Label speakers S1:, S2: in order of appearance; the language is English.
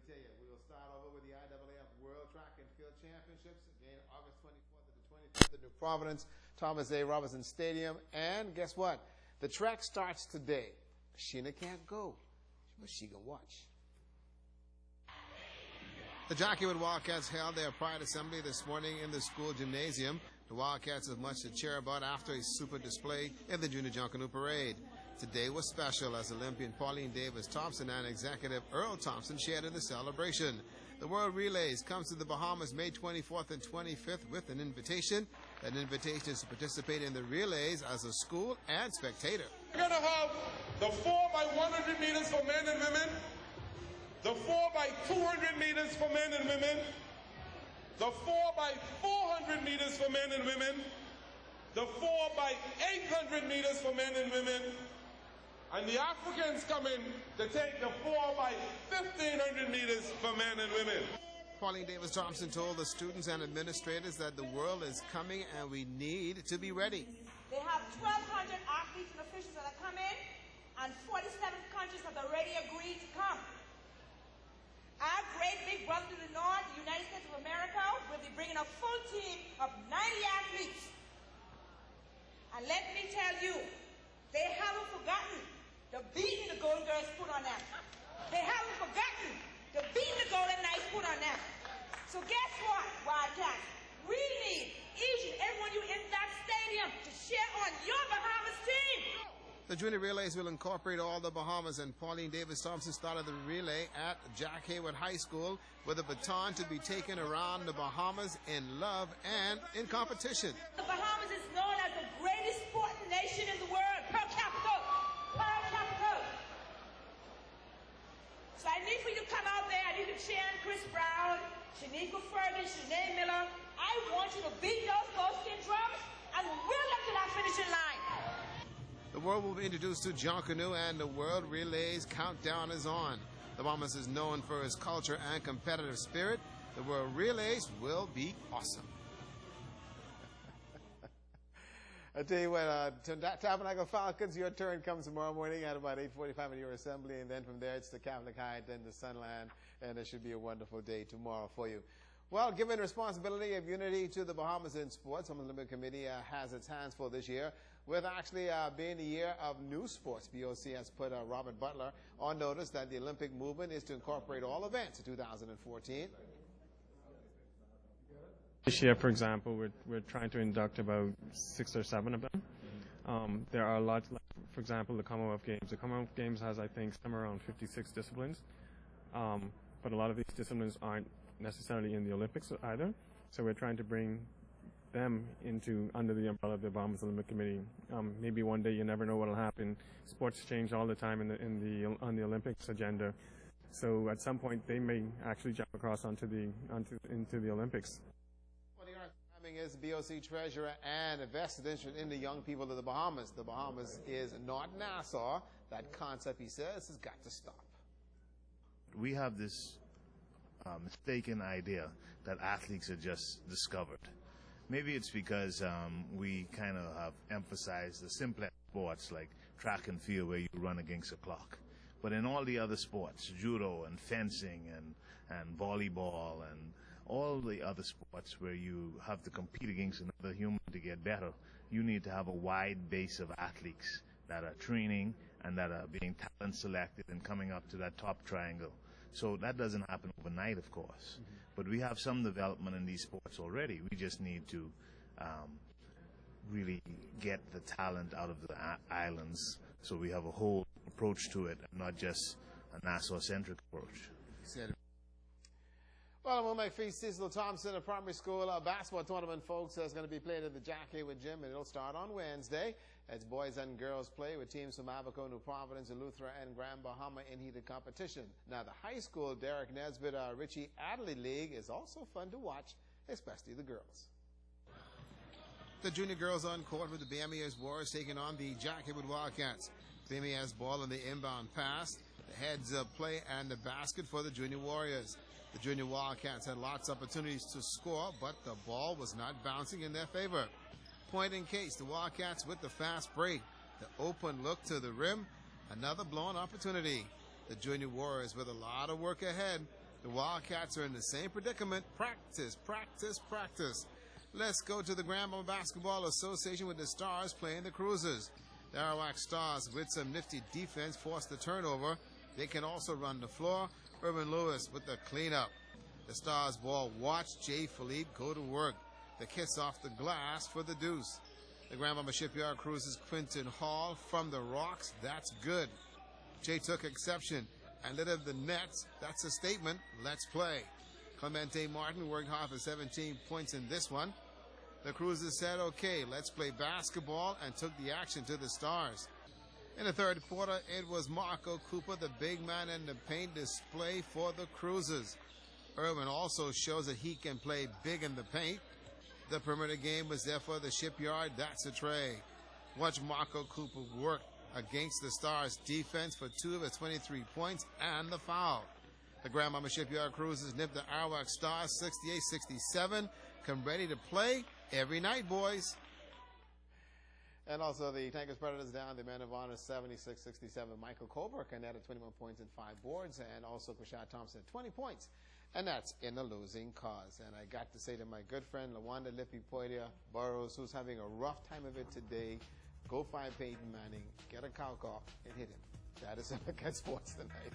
S1: tell you, we will start over with the IAAF World Track and Field Championships, again, August 24th to the 25th at New Providence, Thomas A. Robinson Stadium. And guess what? The track starts today. Sheena can't go, but she can watch. The Jockeywood Wildcats held their Pride Assembly this morning in the school gymnasium. The Wildcats have much to cheer about after a super display in the Junior Junkanoo Parade. Today was special as Olympian Pauline Davis-Thompson and executive Earl Thompson shared in the celebration. The World Relays comes to the Bahamas May 24th and 25th with an invitation. That invitation is to participate in the relays as a school and spectator.
S2: We're going to have the 4x100 meters for men and women, the 4x200 meters for men and women, the 4x400 meters for men and women, the 4x800 meters for men and women, and the Africans coming to take the 4x1500 meters for men and women.
S1: Pauline Davis-Thompson told the students and administrators that the world is coming and we need to be ready.
S3: They have 1,200 athletes and officials that are coming, and 47 countries have already agreed to come. Our great big brother to the north, the United States of America, will be bringing a full team of 90 athletes. And let me tell you, they haven't forgotten the beating the Golden Girls put on them. They haven't forgotten the beating the Golden Knights put on them. So guess what, Wildcats? We need each and every one of you in that stadium to cheer on your Bahamas team.
S1: The junior relays will incorporate all the Bahamas, and Pauline Davis-Thompson started the relay at Jack Hayward High School with a baton to be taken around the Bahamas in love and in competition.
S3: The Bahamas is known as the greatest sporting nation in the world, per capita. Per capita. So I need for you to come out there. I need to cheer on Chris Brown, Shanika Ferguson, Shanae Miller. I want you to beat those Ghostin drums, and we'll get to that finishing line.
S1: The world will be introduced to Junkanoo, and the World Relays countdown is on. The Bahamas is known for its culture and competitive spirit. The World Relays will be awesome. I tell you what, Tabernacle Falcons, your turn comes tomorrow morning at about 8:45 at your assembly, and then from there it's the Catholic High, then the Sunland, and it should be a wonderful day tomorrow for you. Well, given responsibility of unity to the Bahamas in sports, the Olympic Committee has its hands full this year, with actually being the year of new sports. BOC has put Robert Butler on notice that the Olympic movement is to incorporate all events in 2014.
S4: This year, for example, we're trying to induct about 6 or 7 of them. There are lots, like, for example, the Commonwealth Games. The Commonwealth Games has, I think, somewhere around 56 disciplines, but a lot of these disciplines aren't necessarily in the Olympics either. So we're trying to bring them under the umbrella of the Bahamas Olympic Committee. Maybe one day, you never know what will happen. Sports change all the time on the Olympics agenda. So at some point, they may actually jump across into the Olympics.
S1: Well, the timing is BOC Treasurer and a vested interest in the young people of the Bahamas. The Bahamas is not Nassau. That concept, he says, has got to stop.
S5: We have this mistaken idea that athletes are just discovered. Maybe it's because we kind of have emphasized the simpler sports like track and field where you run against a clock. But in all the other sports, judo and fencing and volleyball and all the other sports where you have to compete against another human to get better, you need to have a wide base of athletes that are training and that are being talent selected and coming up to that top triangle. So that doesn't happen overnight, of course. Mm-hmm. But we have some development in these sports already. We just need to really get the talent out of the islands so we have a whole approach to it and not just a Nassau-centric approach.
S1: Well, we'll make free Cecil Thompson, a primary school basketball tournament, folks, is going to be played at the Jack Hayward Gym, and it'll start on Wednesday. As boys and girls play with teams from Abaco, New Providence, Eleuthera, and Grand Bahama in heated competition. Now, the high school Derek Nesbitt Richie Adley League is also fun to watch, especially the girls. The junior girls on court with the BMES Warriors taking on the Jack Hayward Wildcats. BMES ball on the inbound pass, the heads up play, and the basket for the junior Warriors. The junior Wildcats had lots of opportunities to score, but the ball was not bouncing in their favor. Point in case, the Wildcats with the fast break. The open look to the rim, another blown opportunity. The junior Warriors with a lot of work ahead. The Wildcats are in the same predicament. Practice, practice, practice. Let's go to the Grand Bama Basketball Association with the Stars playing the Cruisers. The Arawak Stars, with some nifty defense, forced the turnover. They can also run the floor. Urban Lewis with the cleanup. The Stars ball, watch Jay Philippe go to work. The kiss off the glass for the deuce. The Grand Bama Shipyard Cruisers, Quinton Hall from the rocks. That's good. Jay took exception and lit up the nets. That's a statement. Let's play. Clemente Martin worked hard for 17 points in this one. The Cruisers said, okay, let's play basketball, and took the action to the Stars. In the third quarter, it was Marco Cooper, the big man in the paint, display for the Cruisers. Irwin also shows that he can play big in the paint. The perimeter game was there for the Shipyard. That's a tray. Watch Marco Cooper work against the Stars' defense for 2 of his 23 points and the foul. The Grand Bama Shipyard Cruisers nipped the Arawak Stars 68-67. Come ready to play every night, boys. And also the Tankers Predators down. The Man of Honor 76-67. Michael Colbert netted 21 points and 5 boards. And also Rashad Thompson 20 points. And that's in a losing cause. And I got to say to my good friend LaWanda Lippy-Poidia Burrows, who's having a rough time of it today, go find Peyton Manning, get a cow off, and hit him. That is Look at Sports tonight.